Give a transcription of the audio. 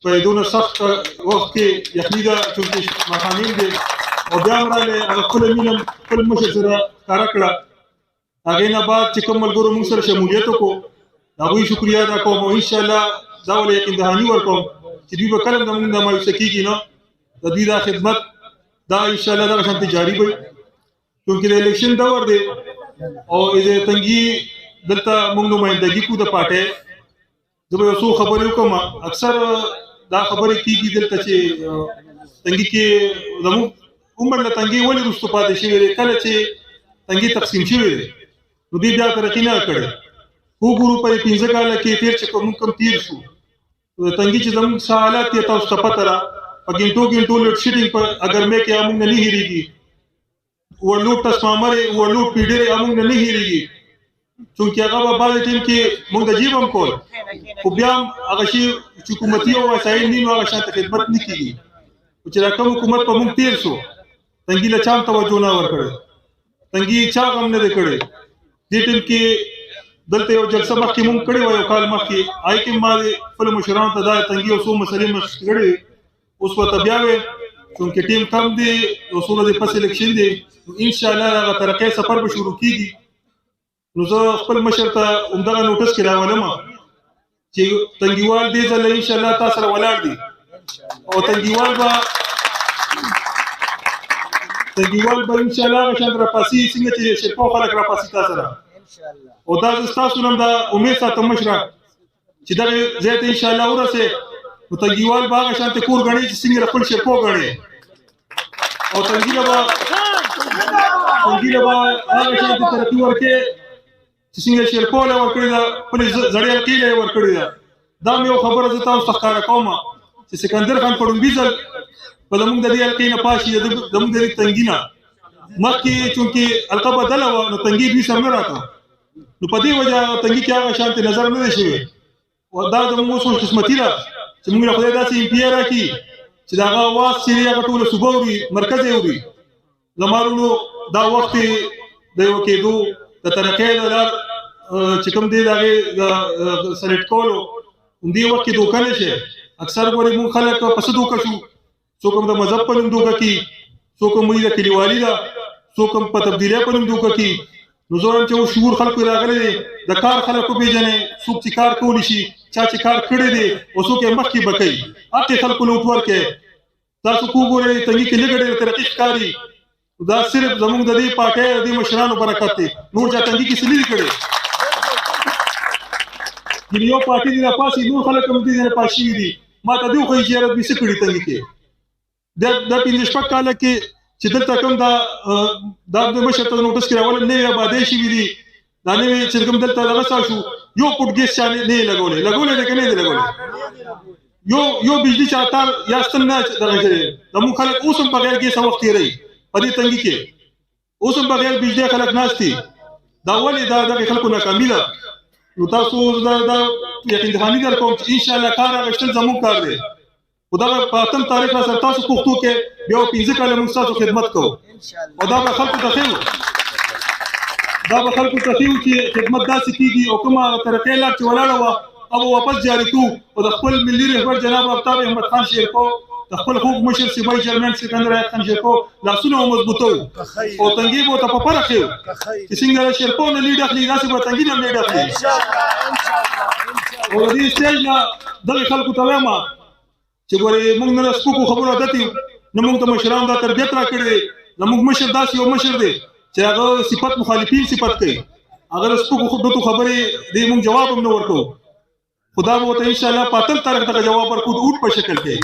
په دونه سخت وخت کې یخني ده چې مخامین دي او بیا هم راغلی هغه خپله مینه خپل مشر سره ښکاره کړه. هغې نه بعد چې کوم ملګرو موږ سره شمولیت وکړو د هغوی شکریه ادا کوم او انشاءالله دا ولې یقین دهاني ورکوم چې دوی به کله هم زموږ نه مایوسه کېږي نه. د دوی دا خدمت دا انشاءالله دغه شانتې جاري وي چونکې د الیکشن دور دی او د تنګي دلته موږ نمایندګي کوو د پارټۍ. زه به یو څو خبرې وکړم. اکثر دا خبرې کېږي دلته چې تنګي کې زموږ عمر له تنګي ولې وروسته پاتې شوی دی. کله چې تنګي تقسیم شوی دی نو دوی بیا ترقي نه کړې. وګورو په 15 کاله کې تېر چې کوم کم تېر شو تنګي چې زموږ څه حالات دي تاسو ته پته ده. په ګنټو لوډ شیډینګ په ګرمۍ کې موږ نه هېرېږي. ورلوډ ټرانسفارمر ورلوډ پیډر موږ نه هېرېږي چونکې هغه به بعضې ټیم کې موږ د جیب هم کول خو بیا هم هغه شي چې حکومتي او وسایل نه نو هغه شانته خدمت نه کېږي. چې دا کوم حکومت په موږ تېر شو تنګي له چا هم توجه نه ورکړې. تنګي چا غم نه دی کړی. دې ټیم کې دلته یو جلسه مخکې مونږ کړې وه یو کال مخکې هغې کې ما خپلو مشرانو ته دا تنګي یو څو مسلې مشق کړې اوس ورته بیا وې چونکې ټیم کم دی یو څو ورځې پس الیکشن دی نو انشاءالله هغه ترقۍ سفر به شروع کېږي. نو زه خپل مشر ته همدغه نوټس کې راولم چې تنګیوال دې ځله انشاءالله تا سره ولاړ دي او تنګیوال به انشاءالله هغه شان راپاسي څنګه چې شرپو خلک راپاسي تا سره او دا زه ستاسو نه هم دا امید ساتم مشره چې دغه ځای ته انشاءالله ورسې نو تنګیوال به هغه شانتې کور ګڼي چې څنګه خپل شرپو ګڼي او تنګي له به هغه شانتې ترقي ورکړي چې څنګه شرپو له ورکړې ده خپلې زړې حلقې له یې ورکړې ده. دا مې یو خبره زه تاسو ته ښکاره کوم چې سکندر خان په ډومبي ځل به زموږ د دې حلقې نه پاشي زموږ د دې تنګي نه مخکې چونکې حلقه بدله وه نو تنګي دوی سر نه راته نو په دې وجه تنګي کې هغه شانتې نظر نه دی شوی. او دا زموږ اوس خوشقسمتي ده چې موږ له خدای داسې امپیا راکړي چې د هغه اواز چې دی هغه ټوله صوبه اوري مرکز یې اوري. زما وروڼو دا وخت د یو کېدو د ترقۍ د لار چې کوم دی د هغې د سلیکټ کولو همدې وخت کې دوکه نه شي. اکثر ګورې موږ خلک په څه دوکه شو څوک هم د مذهب په نوم دوکه کي څوک هم وایي د کلیوالي ده څوک هم په تبدیلۍ په نوم دوکه کي. نو زه وایم چې اوس شعور خلکو راغلی دی د کار خلک وپېژنئ څوک چې کار کولی شي چا چې کار کړی دی او څوک یې مخکې به کوي حق یې خلکو لوټ ورکړئ. تاسو کو ګورئ تنګي کې لږه ډېره ترقي ښکاري دا صرف زموږ د دې پارټۍ د دې مشرانو برکت دی. نور چا تنګي کې څه نه دي کړی. یو پارټي دی راپاسي نور خلک هم دې نه پاس شوي دي. ما ته دې وښایي چې یاره دوی څه کړي تنګي کې دا 15 کاله کې چې دلته کوم دا د مشر ته نوټس کې راولم نوې آبادۍ شوي دي دا نوې چې کوم دلته دغه څه شو یو فوټ ګیس چا نه یې لګولی دی که نه دی لګولی یو بجلي چا تار یا ستن نه دغه کړی. زموږ خلک اوس هم بغیر ګیسه وخت تېروي په دې تنګي کې اوس هم بغیر بجلۍ خلک ناست دي. دا ولې دا دغه خلکو ناکامي ده. نو تاسو دا یقین دهاني درکوم چې انشاءالله کار اخیستل زموږ کار دی. خو دغه په 8 تاریخ را سره تاسو پښتو کې بیا 15 کاله موږ ستاسو خدمت کوو او دا به خلکو ته ښیو چې خدمت داسې کېږي او کومه ترقۍ لار چې ولاړه وه هغه واپس جاري کوو او د خپل ملي رهبر جناب آفتاب احمد خان شیرکو د خپل خوږ مشر صوبایي چیرمن سکندر حیات خان شیرکو لاسونه ومضبوطوو او تنګي به ورته په پره ښیو چې څنګه شیرکو نه لیډ اخلي داسې به تنګي نه هم لیډ اخلي. او د دې سټیج نه دغې خلکو ته وایم چې ګورې موږ نه د سپکو خبرو عادت یو نه موږ ته مشرانو دا تربیت راکړی دی. زموږ مشر داسې یو مشر دی چې هغه صفت مخالفین صفت کوي هغه د سپکو خبرو خبرې دی موږ جواب هم نه ورکوو. خدا به ورته انشاءالله په 8 تاریخ دغه جواب ورکوو د اوټ په شکل کې.